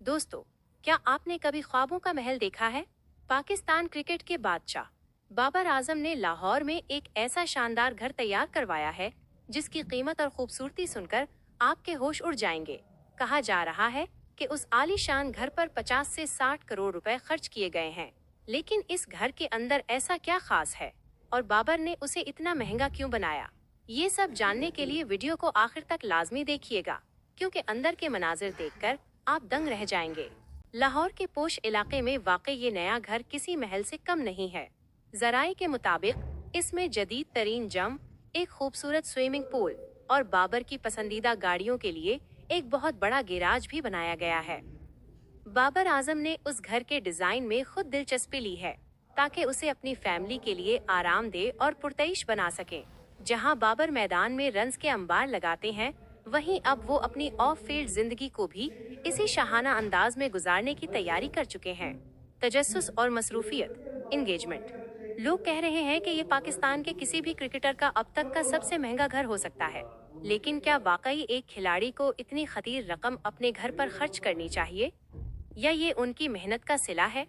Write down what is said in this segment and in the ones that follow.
दोस्तों, क्या आपने कभी ख्वाबों का महल देखा है? पाकिस्तान क्रिकेट के बादशाह बाबर आजम ने लाहौर में एक ऐसा शानदार घर तैयार करवाया है जिसकी कीमत और खूबसूरती सुनकर आपके होश उड़ जाएंगे। कहा जा रहा है कि उस आलीशान घर पर 50 से 60 करोड़ रुपए खर्च किए गए हैं। लेकिन इस घर के अंदर ऐसा क्या खास है और बाबर ने उसे इतना महंगा क्यों बनाया? ये सब जानने के लिए वीडियो को आखिर तक लाजमी देखिएगा, क्योंकि अंदर के मनाजिर देखकर आप दंग रह जाएंगे। लाहौर के पोश इलाके में वाकई ये नया घर किसी महल से कम नहीं है। जराये के मुताबिक इसमें जदीद तरीन जम, एक खूबसूरत स्विमिंग पूल और बाबर की पसंदीदा गाड़ियों के लिए एक बहुत बड़ा गैराज भी बनाया गया है। बाबर आजम ने उस घर के डिजाइन में खुद दिलचस्पी ली है ताकि उसे अपनी फैमिली के लिए आरामदेह और पुरतइश बना सके। जहां बाबर मैदान में रन्स के अंबार लगाते हैं, वहीं अब वो अपनी ऑफ फील्ड जिंदगी को भी इसी शाहाना अंदाज में गुजारने की तैयारी कर चुके हैं। तजस्सुस और मसरूफियत, इंगेजमेंट। लोग कह रहे हैं कि ये पाकिस्तान के किसी भी क्रिकेटर का अब तक का सबसे महंगा घर हो सकता है। लेकिन क्या वाकई एक खिलाड़ी को इतनी खतीर रकम अपने घर पर खर्च करनी चाहिए, या ये उनकी मेहनत का सिला है?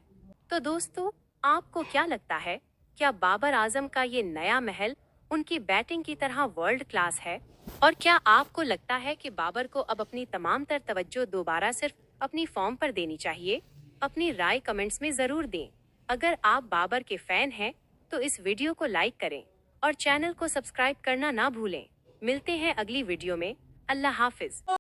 तो दोस्तों, आपको क्या लगता है? क्या बाबर आजम का ये नया महल उनकी बैटिंग की तरह वर्ल्ड क्लास है? और क्या आपको लगता है कि बाबर को अब अपनी तमाम तर तवज्जो दोबारा सिर्फ अपनी फॉर्म पर देनी चाहिए? अपनी राय कमेंट्स में जरूर दें। अगर आप बाबर के फैन हैं तो इस वीडियो को लाइक करें और चैनल को सब्सक्राइब करना ना भूलें। मिलते हैं अगली वीडियो में। अल्लाह हाफिज।